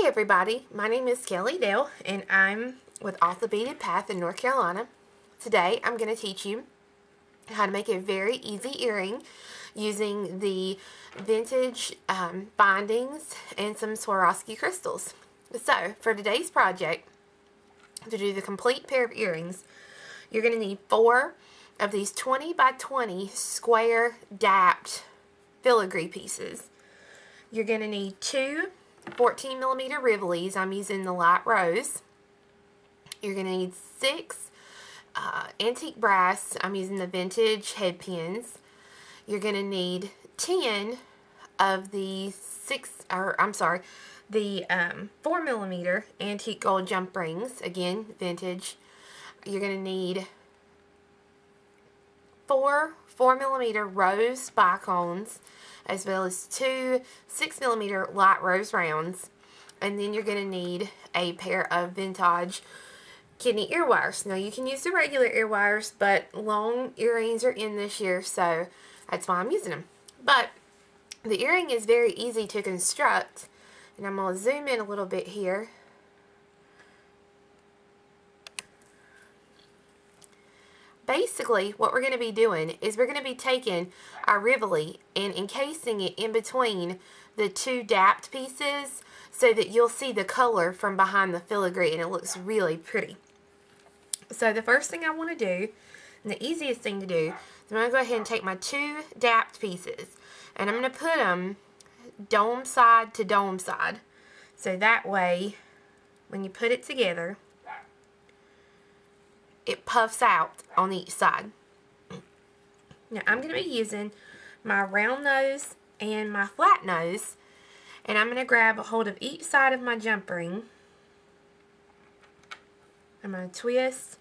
Hey everybody, my name is Kelly Dale and I'm with Off the Beaten Path in North Carolina. Today I'm going to teach you how to make a very easy earring using the vintage bindings and some Swarovski crystals. So for today's project, to do the complete pair of earrings, you're going to need 4 of these 20 by 20 square dapped filigree pieces. You're going to need 2 14mm Rivolis. I'm using the light rose. You're going to need 6 antique brass. I'm using the vintage head pins. You're going to need 10 of the 4mm antique gold jump rings. Again, vintage. You're going to need 4 4mm rose bicones, as well as 2 6mm light rose rounds, and then you're going to need a pair of vintage kidney ear wires. Now you can use the regular ear wires, but long earrings are in this year, so that's why I'm using them. But the earring is very easy to construct, and I'm going to zoom in a little bit here. Basically, what we're going to be doing is we're going to be taking our Rivoli and encasing it in between the 2 dapped pieces so that you'll see the color from behind the filigree and it looks really pretty. So the first thing I want to do, and the easiest thing to do, is I'm going to go ahead and take my 2 dapped pieces and I'm going to put them dome side to dome side. So that way, when you put it together, it puffs out on each side. Now I'm going to be using my round nose and my flat nose, and I'm going to grab a hold of each side of my jump ring. I'm going to twist,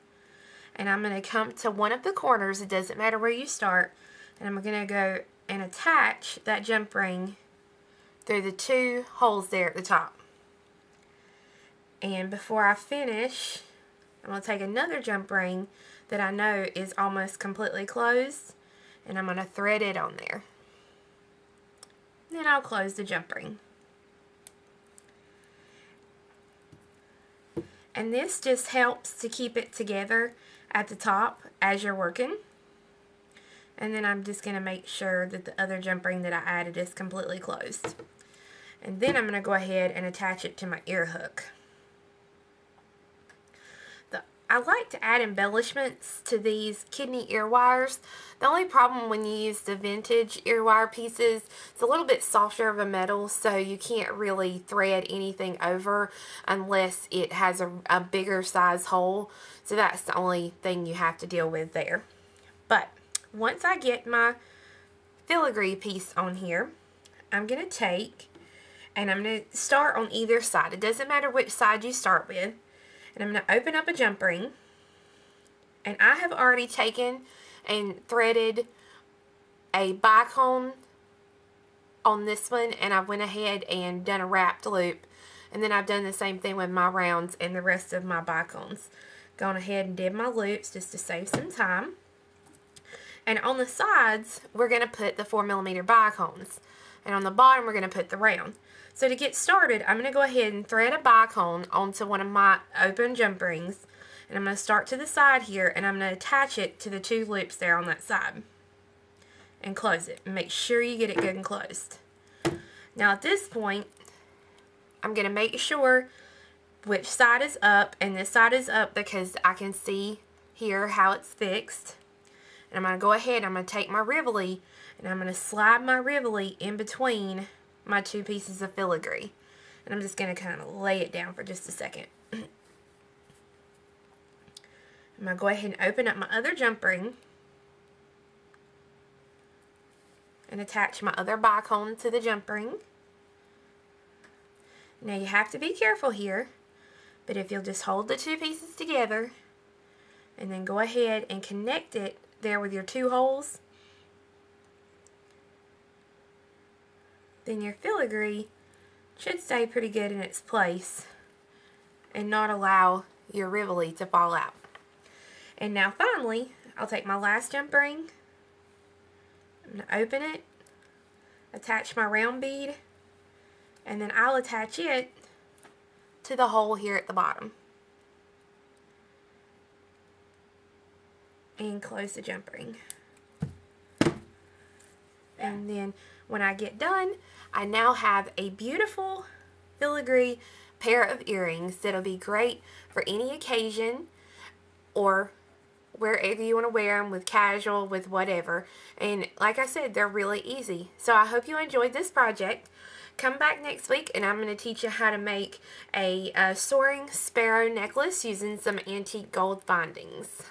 and I'm going to come to one of the corners. It doesn't matter where you start, and I'm going to go and attach that jump ring through the 2 holes there at the top. And before I finish, I'm going to take another jump ring that I know is almost completely closed, and I'm going to thread it on there. Then I'll close the jump ring. And this just helps to keep it together at the top as you're working. And then I'm just going to make sure that the other jump ring that I added is completely closed. And then I'm going to go ahead and attach it to my ear hook. I like to add embellishments to these kidney ear wires. The only problem when you use the vintage ear wire pieces, it's a little bit softer of a metal, so you can't really thread anything over unless it has a bigger size hole. So that's the only thing you have to deal with there. But once I get my filigree piece on here, I'm going to take and I'm going to start on either side. It doesn't matter which side you start with. And I'm going to open up a jump ring, and I have already taken and threaded a bicone on this one, and I went ahead and done a wrapped loop, and then I've done the same thing with my rounds and the rest of my bicones. Gone ahead and did my loops just to save some time. And on the sides, we're going to put the 4mm bicones, and on the bottom we're going to put the round. So to get started, I'm going to go ahead and thread a bicone onto one of my open jump rings, and I'm going to start to the side here, and I'm going to attach it to the 2 loops there on that side and close it, and make sure you get it good and closed. Now at this point, I'm going to make sure which side is up, and this side is up because I can see here how it's fixed. And I'm going to go ahead, I'm going to take my Rivoli, and I'm going to slide my Rivoli in between my 2 pieces of filigree. And I'm just going to kind of lay it down for just a second. I'm going to go ahead and open up my other jump ring and attach my other bicone to the jump ring. Now you have to be careful here, but if you'll just hold the 2 pieces together and then go ahead and connect it there with your 2 holes, then your filigree should stay pretty good in its place and not allow your Rivoli to fall out. And now finally, I'll take my last jump ring, I'm going to open it, attach my round bead, and then I'll attach it to the hole here at the bottom. And close the jump ring. And then when I get done, I now have a beautiful filigree pair of earrings that'll be great for any occasion or wherever you want to wear them, with casual, with whatever. And like I said, they're really easy. So I hope you enjoyed this project. Come back next week and I'm going to teach you how to make a soaring sparrow necklace using some antique gold findings.